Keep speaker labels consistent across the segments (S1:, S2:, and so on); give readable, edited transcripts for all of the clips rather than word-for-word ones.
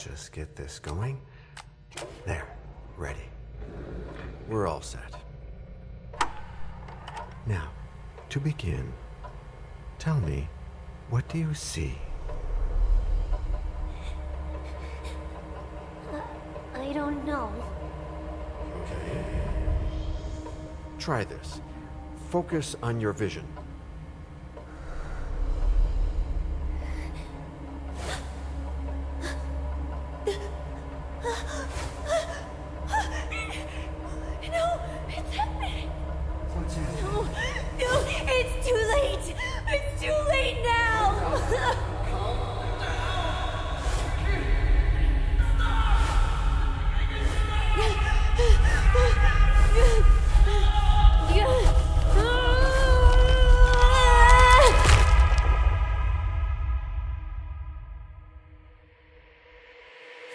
S1: just get this going. There, ready. We're all set. Now, to begin, tell me, what do you see?
S2: I don't know.
S1: Okay. Try this. Focus on your vision.
S2: No, it's happening. No, it's too late. It's too late now.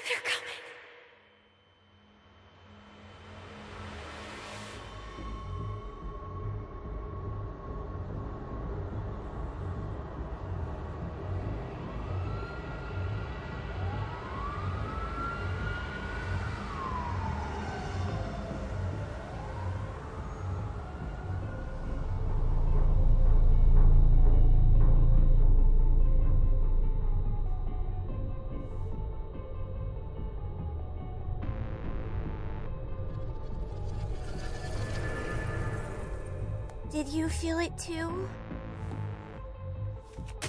S2: They're coming. Did you feel it too?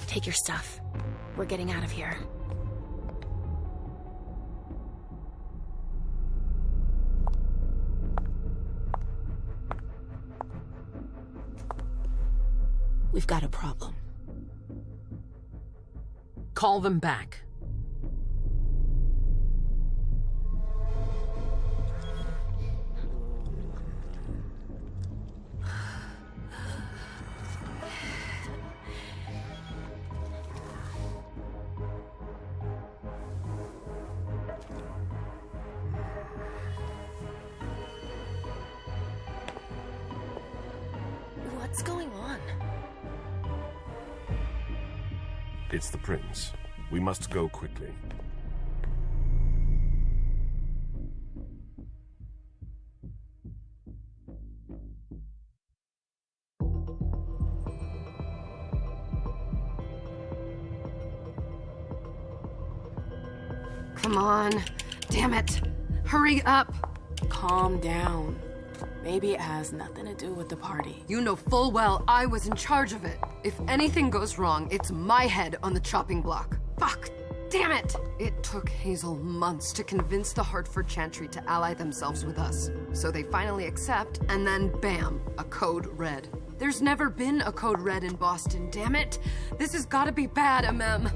S3: Take your stuff. We're getting out of here. We've got a problem.
S4: Call them back.
S3: What's going on?
S5: It's the prince. We must go quickly.
S6: Come on. Damn it. Hurry up. Calm down. Maybe it has nothing to do with the party. You know full well I was in charge of it. If anything goes wrong, it's my head on the chopping block. Fuck. Damn it! It took Hazel months to convince the Hartford Chantry to ally themselves with us. So they finally accept, and then bam, a code red. There's never been a code red in Boston, damn it! This has gotta be bad, MM.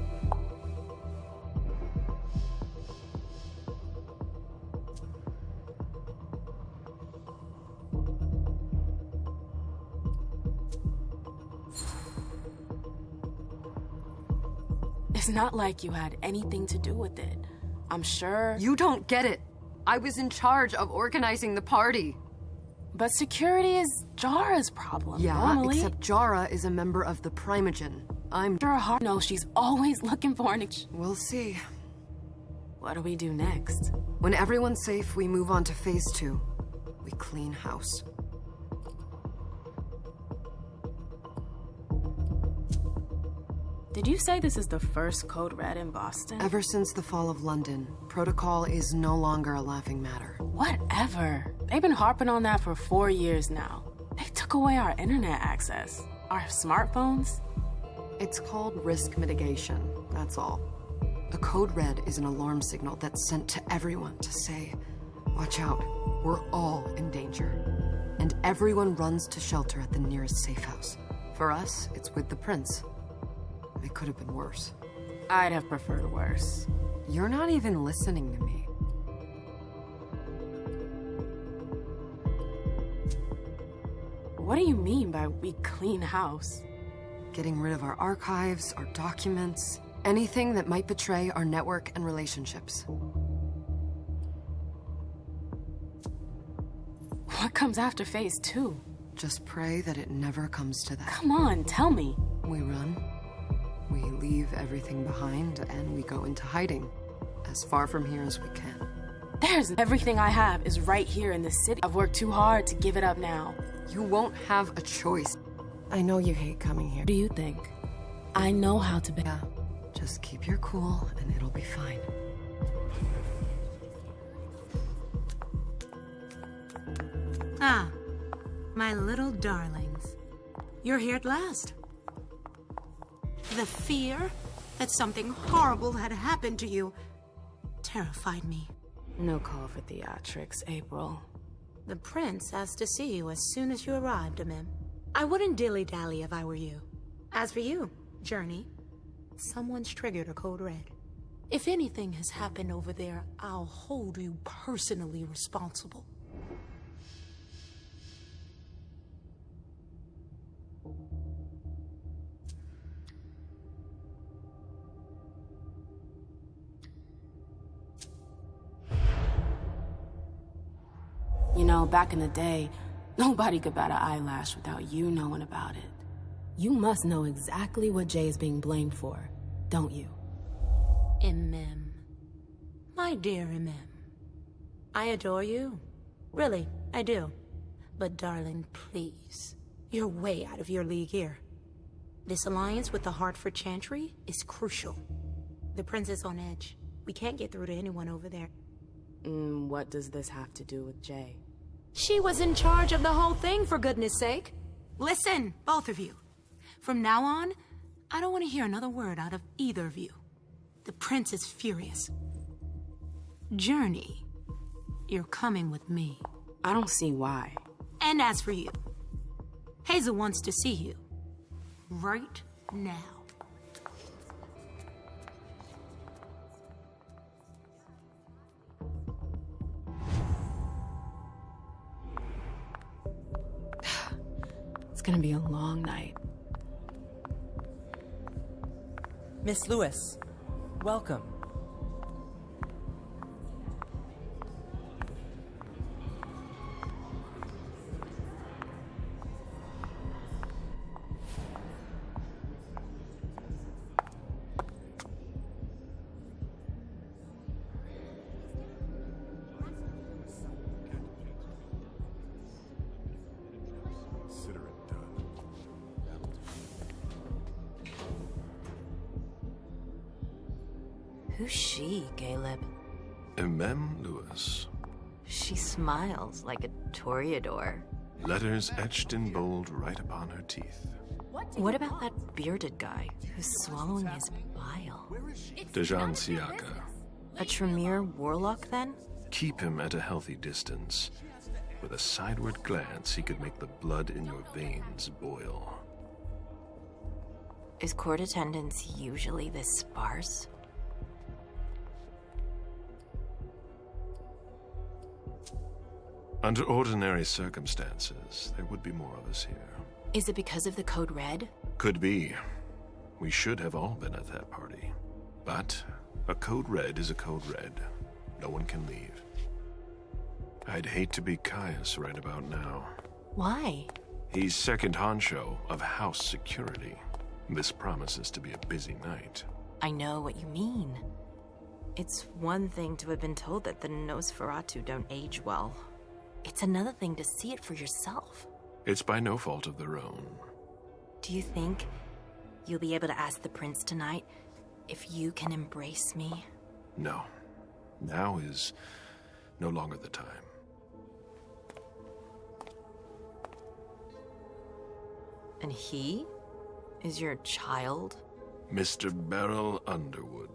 S3: It's not like you had anything to do with it. I'm sure.
S6: You don't get it. I was in charge of organizing the party.
S3: But security is Jara's problem.
S6: Yeah,
S3: normally.
S6: except Jara is a member of the Primogen. I'm
S3: Sure, hard. No, she's always looking for an.
S6: We'll see.
S3: What do we do next?
S6: When everyone's safe, we move on to phase 2. We clean house.
S3: Did you say this is the first code red in Boston?
S6: Ever since the fall of London, protocol is no longer a laughing matter.
S3: Whatever. They've been harping on that for 4 years now. They took away our internet access. Our smartphones.
S6: It's called risk mitigation, that's all. A code red is an alarm signal that's sent to everyone to say, watch out, we're all in danger. And everyone runs to shelter at the nearest safe house. For us, it's with the prince. It could have been worse.
S3: I'd have preferred worse.
S6: You're not even listening to me.
S3: What do you mean by we clean house?
S6: Getting rid of our archives, our documents, anything that might betray our network and relationships.
S3: What comes after phase 2?
S6: Just pray that it never comes to that.
S3: Come on, tell me.
S6: We run. We leave everything behind and we go into hiding. as far from here as we can.
S3: There's everything I have is right here in this city. I've worked too hard to give it up now.
S6: You won't have a choice. I know you hate coming here.
S3: What do you think? I know how to be.
S6: Yeah, just keep your cool and it'll be fine.
S7: Ah, my little darlings. You're here at last. The fear that something horrible had happened to you terrified me.
S3: No call for theatrics, April.
S7: The prince asked to see you as soon as you arrived, Amim. I wouldn't dilly-dally if I were you. As for you, Journey, someone's triggered a code red. If anything has happened over there, I'll hold you personally responsible.
S3: You know, back in the day, nobody could bat an eyelash without you knowing about it. You must know exactly what Jay is being blamed for, don't you?
S7: Imem. My dear Imem. I adore you. Really, I do. But darling, please. You're way out of your league here. This alliance with the Hartford Chantry is crucial. The prince is on edge. We can't get through to anyone over there.
S3: What does this have to do with Jay?
S7: She was in charge of the whole thing, for goodness sake. Listen, both of you. From now on, I don't want to hear another word out of either of you. The prince is furious. Journey, you're coming with me.
S3: I don't see why.
S7: And as for you, Hazel wants to see you. Right now.
S3: It's gonna be a long night.
S8: Miss Lewis, welcome.
S9: Who's she, Caleb?
S5: Emem Lewis.
S9: She smiles like a toreador.
S5: Letters etched in bold right upon her teeth.
S9: What about that bearded guy who's swallowing his bile?
S5: Dejan Siaka.
S9: A Tremere warlock, then?
S5: Keep him at a healthy distance. With a sideward glance, he could make the blood in your veins boil.
S9: Is court attendance usually this sparse?
S5: Under ordinary circumstances, there would be more of us here.
S9: Is it because of the Code Red?
S5: Could be. We should have all been at that party. But a Code Red is a Code Red. No one can leave. I'd hate to be Caius right about now.
S9: Why?
S5: He's second honcho of house security. This promises to be a busy night.
S9: I know what you mean. It's one thing to have been told that the Nosferatu don't age well. It's another thing to see it for yourself.
S5: It's by no fault of their own.
S9: Do you think you'll be able to ask the prince tonight if you can embrace me?
S5: No. Now is no longer the time.
S9: And he is your child?
S5: Mr. Beryl Underwood.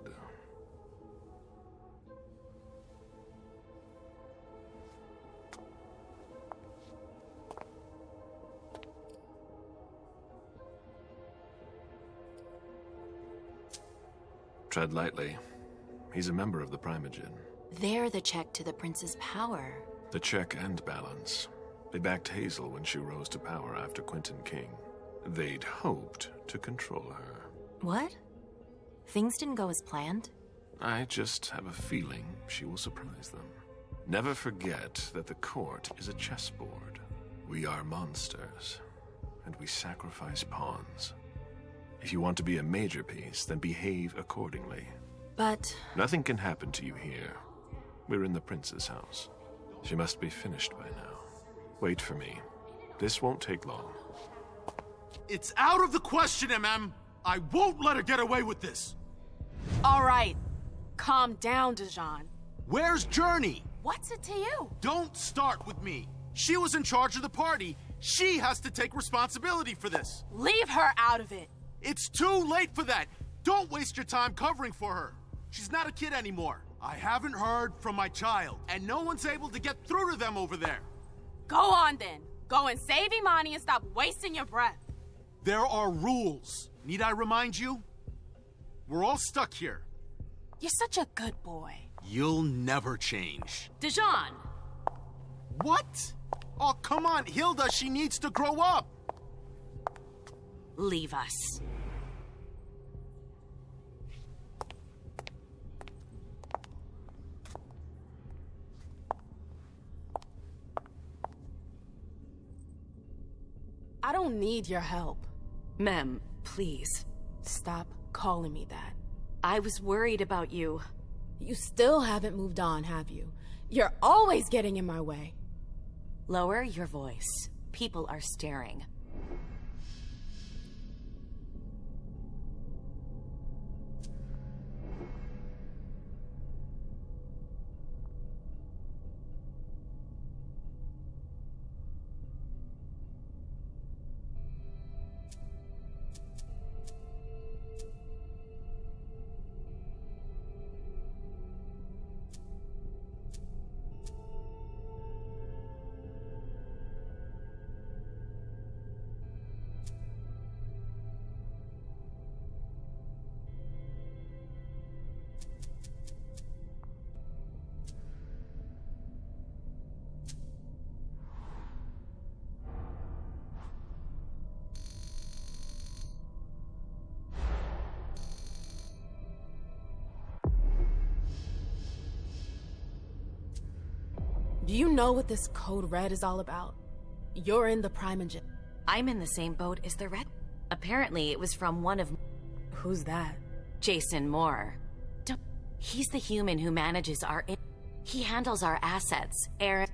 S5: Tread lightly. He's a member of the Primogen.
S9: They're the check to the prince's power.
S5: The check and balance. They backed Hazel when she rose to power after Quentin King. They'd hoped to control her.
S9: What? Things didn't go as planned?
S5: I just have a feeling she will surprise them. Never forget that the court is a chessboard. We are monsters, and we sacrifice pawns. If you want to be a major piece, then behave accordingly.
S6: But
S5: Nothing can happen to you here. We're in the prince's house. She must be finished by now. Wait for me. This won't take long.
S10: It's out of the question, MM! I won't let her get away with this!
S3: All right. Calm down, Dijon.
S10: Where's Journey?
S3: What's it to you?
S10: Don't start with me. She was in charge of the party. She has to take responsibility for this.
S3: Leave her out of it.
S10: It's too late for that. Don't waste your time covering for her. She's not a kid anymore. I haven't heard from my child, and no one's able to get through to them over there.
S3: Go on then. Go and save Imani and stop wasting your breath.
S10: There are rules. Need I remind you? We're all stuck here.
S3: You're such a good boy.
S10: You'll never change.
S3: Dijon!
S10: What? Oh, come on, Hilda, she needs to grow up.
S9: Leave us.
S3: I don't need your help.
S9: Mem, please.
S3: Stop calling me that.
S9: I was worried about you.
S3: You still haven't moved on, have you? You're always getting in my way.
S9: Lower your voice. People are staring.
S3: Do you know what this Code Red is all about? You're in the Primogen.
S9: I'm in the same boat as the Red. Apparently, it was from one of...
S3: Who's that?
S9: Jason Moore. He's the human who manages our... He handles our assets. Aaron...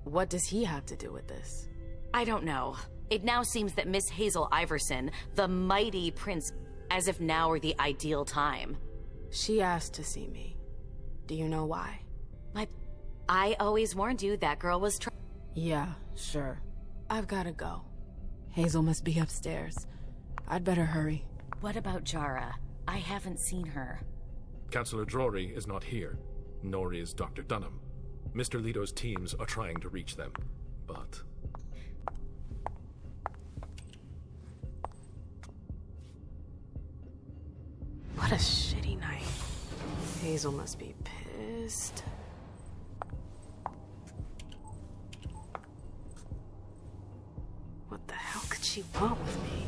S3: What does he have to do with this?
S9: I don't know. It now seems that Miss Hazel Iverson, the mighty prince... As if now were the ideal time.
S3: She asked to see me. Do you know why?
S9: I always warned you that girl was
S3: Yeah, sure. I've gotta go. Hazel must be upstairs. I'd better hurry.
S9: What about Jara? I haven't seen her.
S11: Councillor Drury is not here, nor is Dr. Dunham. Mr. Leto's teams are trying to reach them, but...
S3: What a shitty night. Hazel must be pissed. What the hell could she want with me?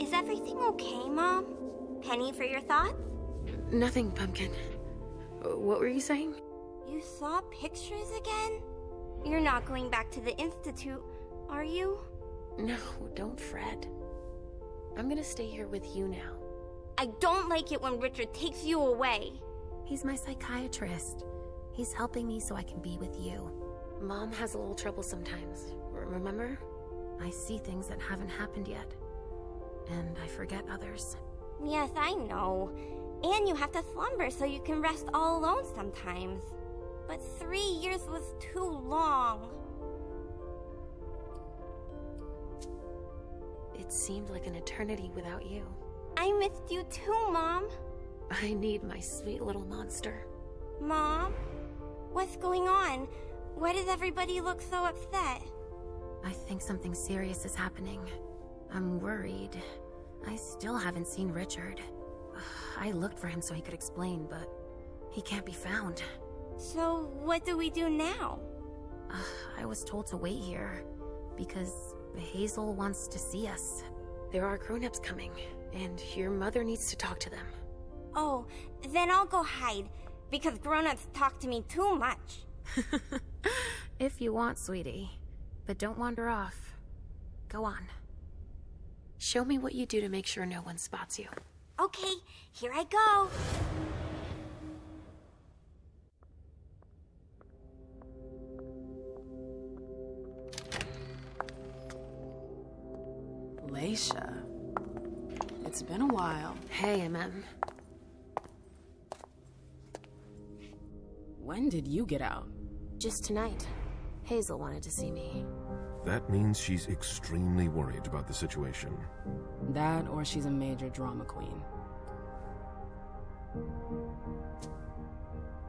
S2: Is everything okay, Mom? Penny for your thoughts?
S3: Nothing, Pumpkin. What were you saying?
S2: You saw pictures again? You're not going back to the Institute, are you?
S12: No, don't fret. I'm gonna stay here with you now.
S2: I don't like it when Richard takes you away.
S12: He's my psychiatrist. He's helping me so I can be with you. Mom has a little trouble sometimes, remember?
S9: I see things that haven't happened yet. And I forget others.
S2: Yes, I know. And you have to slumber so you can rest all alone sometimes. But 3 years was too long.
S12: It seemed like an eternity without you.
S2: I missed you too, Mom.
S12: I need my sweet little monster.
S2: Mom? What's going on? Why does everybody look so upset?
S9: I think something serious is happening. I'm worried. I still haven't seen Richard. I looked for him so he could explain, but he can't be found.
S2: So what do we do now?
S9: I was told to wait here because Hazel wants to see us.
S12: There are grown-ups coming, and your mother needs to talk to them.
S2: Oh, then I'll go hide, because grown-ups talk to me too much.
S9: If you want, sweetie. But don't wander off. Go on.
S12: Show me what you do to make sure no one spots you.
S2: Okay, here I go.
S3: Leisha. It's been a while.
S12: Hey, MM.
S3: When did you get out?
S12: Just tonight. Hazel wanted to see me.
S5: That means she's extremely worried about the situation.
S3: That, or she's a major drama queen.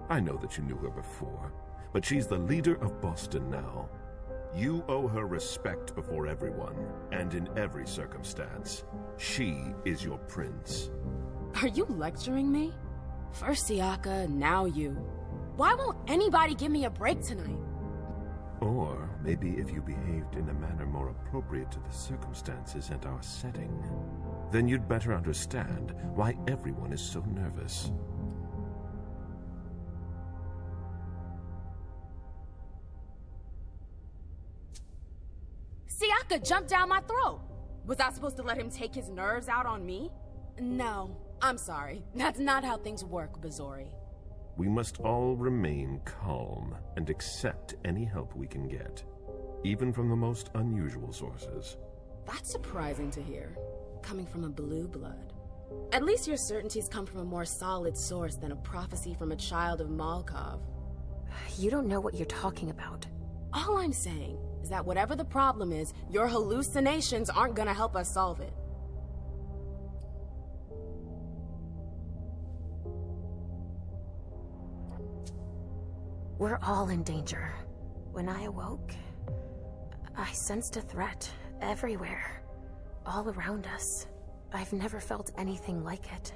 S5: I know that you knew her before, but she's the leader of Boston now. You owe her respect before everyone, and in every circumstance. She is your prince.
S3: Are you lecturing me? First Siaka, now you. Why won't anybody give me a break tonight?
S5: Or maybe if you behaved in a manner more appropriate to the circumstances and our setting, then you'd better understand why everyone is so nervous.
S3: Siaka jumped down my throat. Was I supposed to let him take his nerves out on me? No, I'm sorry. That's not how things work, Bazori.
S5: We must all remain calm and accept any help we can get, even from the most unusual sources.
S3: That's surprising to hear, coming from a blue blood. At least your certainties come from a more solid source than a prophecy from a child of Malkov.
S12: You don't know what you're talking about.
S3: All I'm saying is that whatever the problem is, your hallucinations aren't gonna help us solve it.
S9: We're all in danger. When I awoke, I sensed a threat everywhere, all around us. I've never felt anything like it.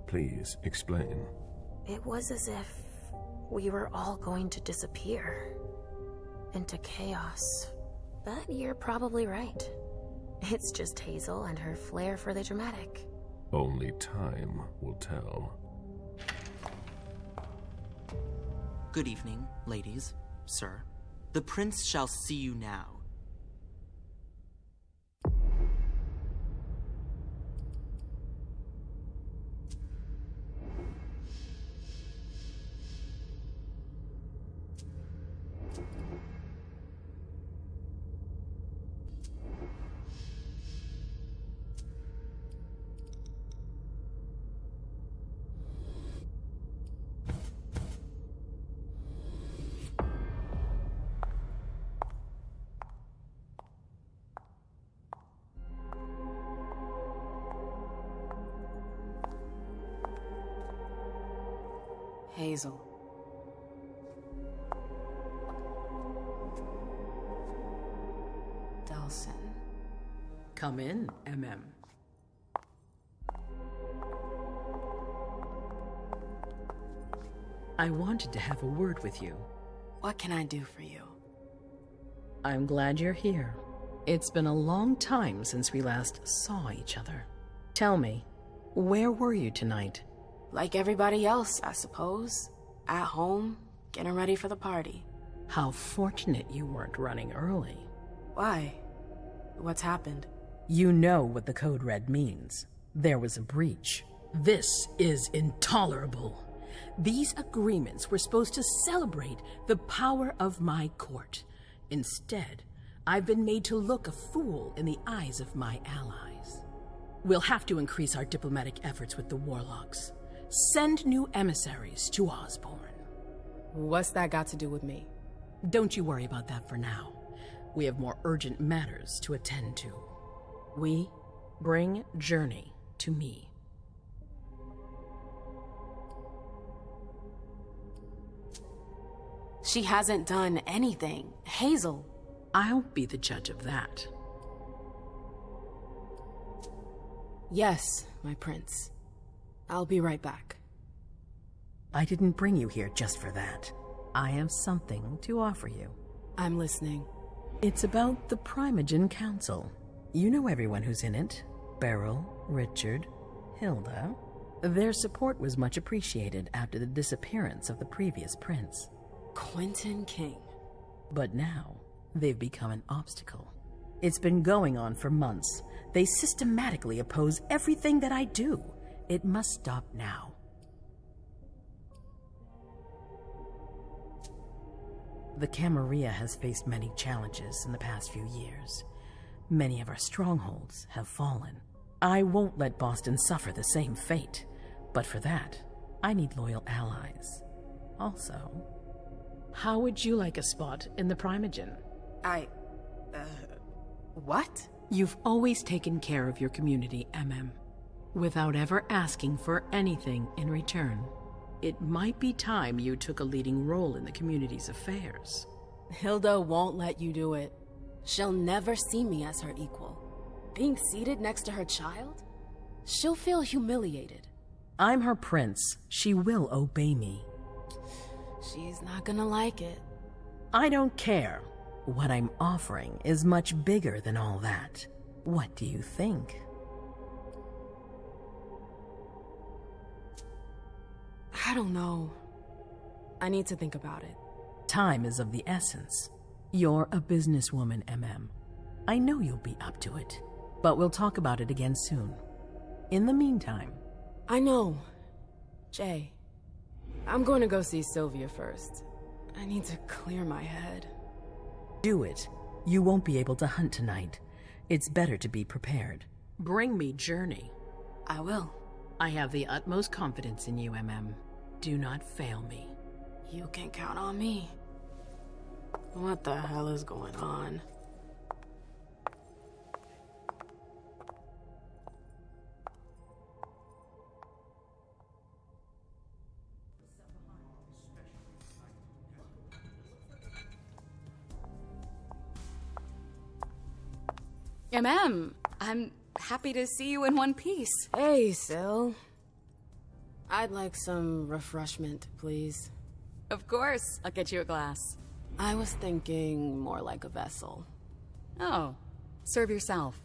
S5: Please, explain.
S9: It was as if we were all going to disappear into chaos. But you're probably right. It's just Hazel and her flair for the dramatic.
S5: Only time will tell.
S13: Good evening, ladies, sir. The prince shall see you now.
S3: Hazel. Delson.
S4: Come in, MM. I wanted to have a word with you.
S3: What can I do for you?
S4: I'm glad you're here. It's been a long time since we last saw each other. Tell me, where were you tonight?
S3: Like everybody else, I suppose. At home, getting ready for the party.
S4: How fortunate you weren't running early.
S3: Why? What's happened?
S4: You know what the Code Red means. There was a breach. This is intolerable. These agreements were supposed to celebrate the power of my court. Instead, I've been made to look a fool in the eyes of my allies. We'll have to increase our diplomatic efforts with the warlocks. Send new emissaries to Osborne.
S3: What's that got to do with me?
S4: Don't you worry about that for now. We have more urgent matters to attend to. We bring Journey to me.
S3: She hasn't done anything. Hazel.
S4: I'll be the judge of that.
S3: Yes, my prince. I'll be right back.
S4: I didn't bring you here just for that. I have something to offer you.
S3: I'm listening.
S4: It's about the Primogen Council. You know everyone who's in it. Beryl, Richard, Hilda. Their support was much appreciated after the disappearance of the previous prince.
S3: Quentin King.
S4: But now, they've become an obstacle. It's been going on for months. They systematically oppose everything that I do. It must stop now. The Camarilla has faced many challenges in the past few years. Many of our strongholds have fallen. I won't let Boston suffer the same fate. But for that, I need loyal allies. Also, how would you like a spot in the Primogen?
S3: What?
S4: You've always taken care of your community, without ever asking for anything in return. It might be time you took a leading role in the community's affairs.
S3: Hilda won't let you do it. She'll never see me as her equal. Being seated next to her child? She'll feel humiliated.
S4: I'm her prince. She will obey me.
S3: She's not gonna like it.
S4: I don't care. What I'm offering is much bigger than all that. What do you think?
S3: I don't know. I need to think about it.
S4: Time is of the essence. You're a businesswoman, I know you'll be up to it, but we'll talk about it again soon. In the meantime...
S3: I know. Jay, I'm going to go see Sylvia first. I need to clear my head.
S4: Do it. You won't be able to hunt tonight. It's better to be prepared. Bring me Journey.
S3: I will.
S4: I have the utmost confidence in you, Do not fail me.
S3: You can count on me. What the hell is going on?
S14: I'm happy to see you in one piece.
S3: Hey, Syl. I'd like some refreshment, please.
S14: Of course. I'll get you a glass.
S3: I was thinking more like a vessel.
S14: Oh, serve yourself.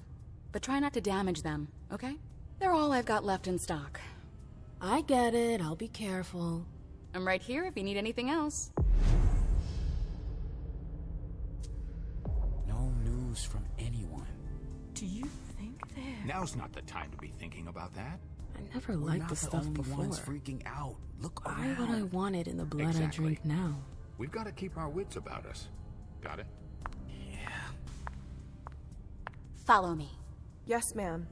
S14: But try not to damage them, okay? They're all I've got left in stock.
S3: I get it. I'll be careful.
S14: I'm right here if you need anything else.
S15: No news from anyone.
S9: Do you think that...
S16: Now's not the time to be thinking about that.
S3: I never liked this stuff before.
S15: We're not the only ones freaking out. Look around.
S3: Why would I want it in the blood I drink now?
S16: We've got to keep our wits about us. Got it?
S15: Yeah.
S14: Follow me.
S9: Yes, ma'am.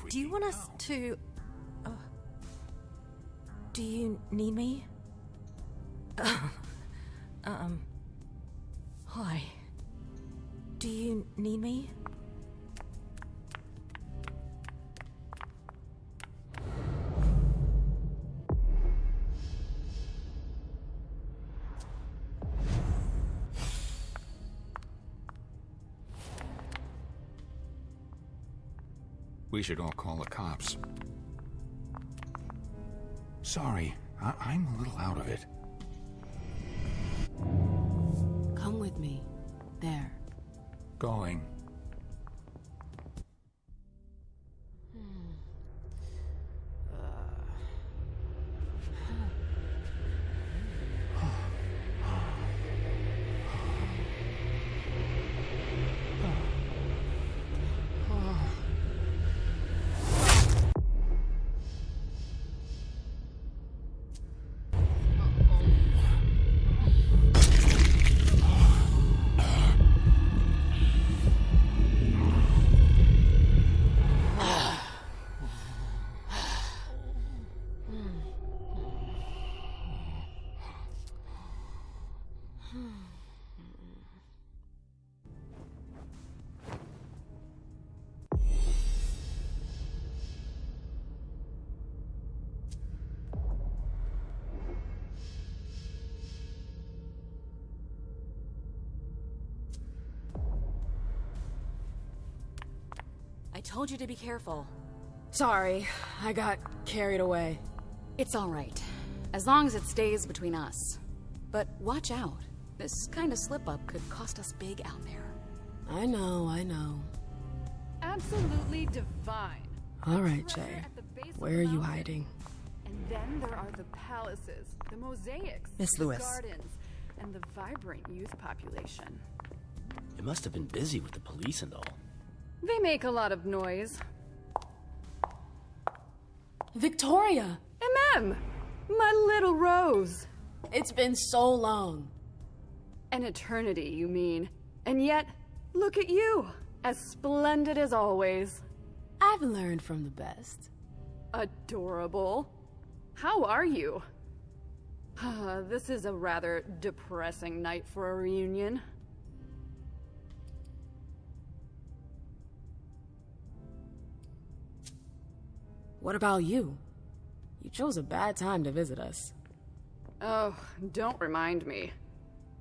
S9: Do you want us to... do you need me? Hi. Do you need me?
S16: We should all call the cops. Sorry, I'm a little out of it.
S3: Come with me. There.
S14: told you to be careful.
S3: Sorry, I got carried away.
S14: It's all right, as long as it stays between us. But watch out. This kind of slip-up could cost us big out there.
S3: I know.
S17: Absolutely divine.
S3: All right, Jay. Where are you hiding?
S17: And then there are the palaces, the mosaics,
S8: Miss
S17: the
S8: Lewis.
S17: gardens, and the vibrant youth population.
S18: It must have been busy with the police and all.
S17: They make a lot of noise.
S3: Victoria!
S17: MM! My little Rose!
S3: It's been so long.
S17: An eternity, you mean. And yet, look at you! As splendid as always.
S3: I've learned from the best.
S17: Adorable. How are you? This is a rather depressing night for a reunion.
S3: What about you? You chose a bad time to visit us.
S17: Oh, don't remind me.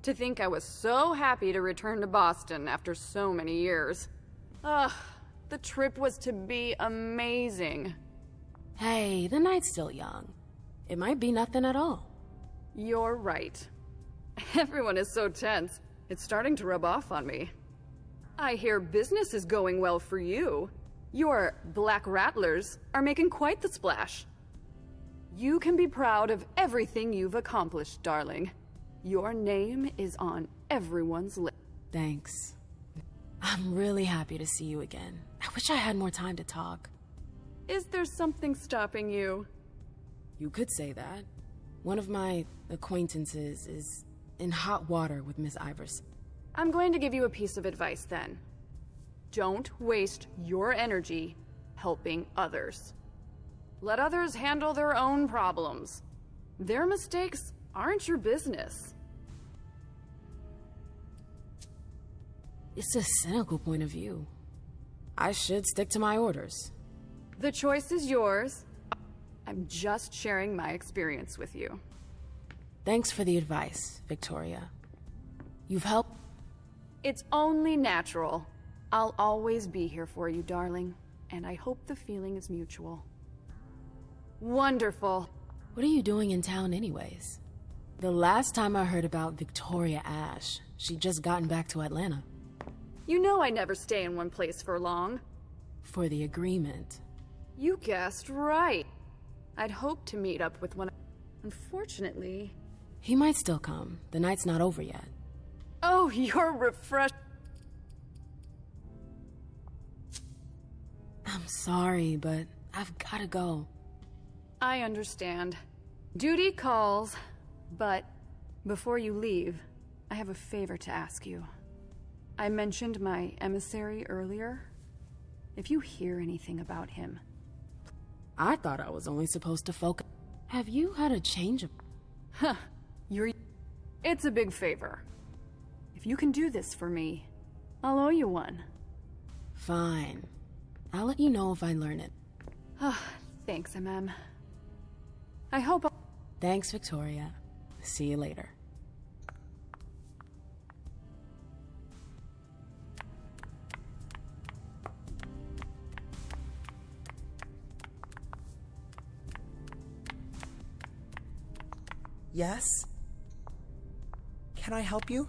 S17: To think I was so happy to return to Boston after so many years. Ugh, the trip was to be amazing.
S3: Hey, the night's still young. It might be nothing at all.
S17: You're right. Everyone is so tense. It's starting to rub off on me. I hear business is going well for you. Your Black Rattlers are making quite the splash. You can be proud of everything you've accomplished, darling. Your name is on everyone's list.
S3: Thanks. I'm really happy to see you again. I wish I had more time to talk.
S17: Is there something stopping you?
S3: You could say that. One of my acquaintances is in hot water with Miss Iverson.
S17: I'm going to give you a piece of advice then. Don't waste your energy helping others. Let others handle their own problems. Their mistakes aren't your business.
S3: It's a cynical point of view. I should stick to my orders.
S17: The choice is yours. I'm just sharing my experience with you.
S3: Thanks for the advice, Victoria. You've helped.
S17: It's only natural. I'll always be here for you, darling, and I hope the feeling is mutual. Wonderful.
S3: What are you doing in town anyways? The last time I heard about Victoria Ash, she'd just gotten back to Atlanta.
S17: You know I never stay in one place for long.
S3: For the agreement.
S17: You guessed right. I'd hoped to meet up with one. Unfortunately...
S3: He might still come. The night's not over yet.
S17: Oh, you're refreshed.
S3: I'm sorry, but I've gotta go.
S17: I understand. Duty calls, but before you leave, I have a favor to ask you. I mentioned my emissary earlier. If you hear anything about him...
S3: I thought I was only supposed to focus... Have you had a change of...
S17: Huh. It's a big favor. If you can do this for me, I'll owe you one.
S3: Fine. I'll let you know if I learn it.
S17: Thanks, MM. I hope...
S3: Thanks, Victoria. See you later.
S8: Yes? Can I help you?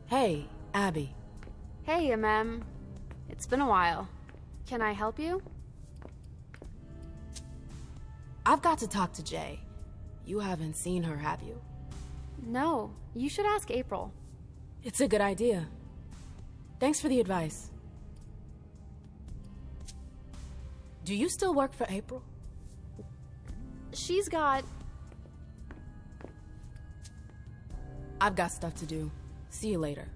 S3: Hey, Abby.
S9: Hey, MM. It's been a while. Can I help you?
S3: I've got to talk to Jay. You haven't seen her, have you?
S9: No, you should ask April.
S3: It's a good idea. Thanks for the advice. Do you still work for April?
S9: She's got...
S3: I've got stuff to do. See you later.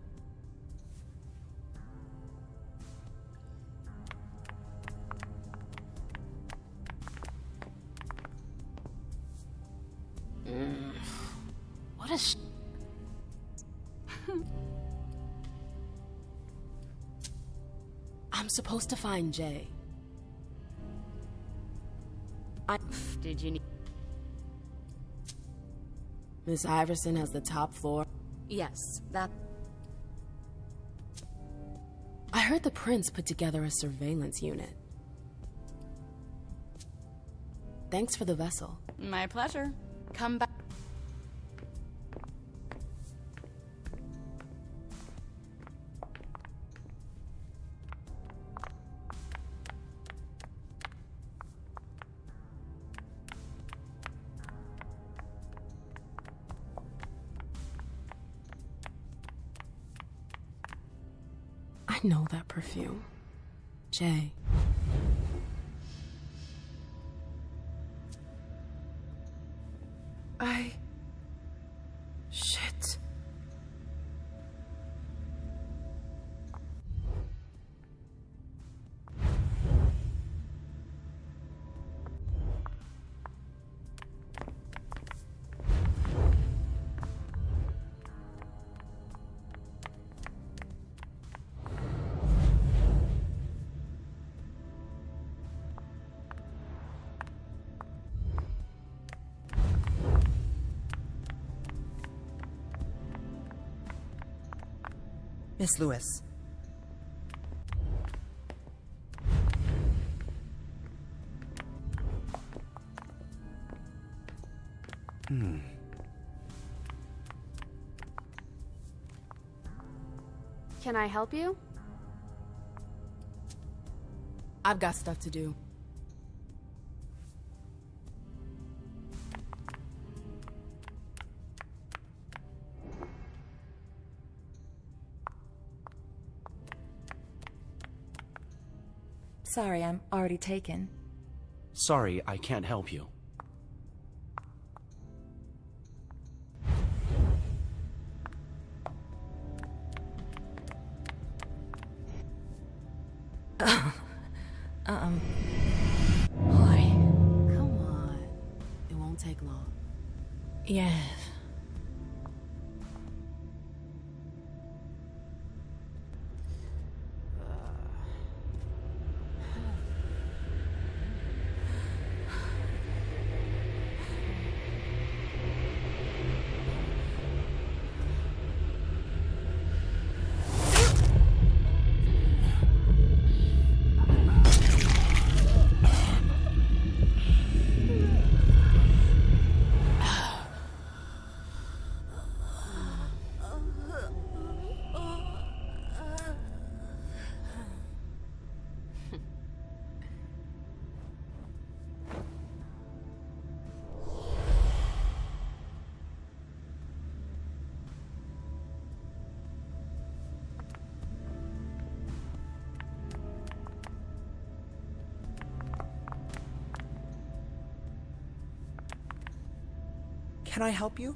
S3: What a I'm supposed to find Jay.
S14: Did you need...
S3: Miss Iverson has the top floor.
S14: Yes, that...
S3: I heard the prince put together a surveillance unit. Thanks for the vessel.
S14: My pleasure. Come back.
S3: I know that perfume. Jay. Shit.
S8: Miss Lewis.
S17: Can I help you?
S3: I've got stuff to do.
S19: Sorry, I'm already taken.
S18: Sorry, I can't help you.
S3: Boy, come on. It won't take long.
S19: Yes.
S8: Can I help you?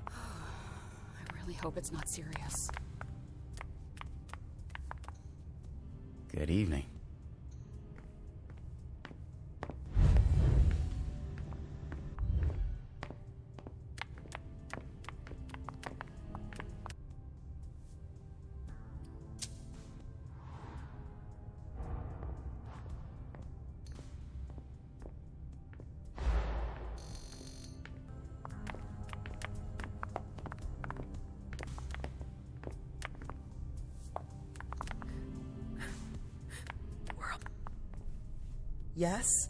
S14: I really hope it's not serious.
S15: Good evening.
S8: Yes?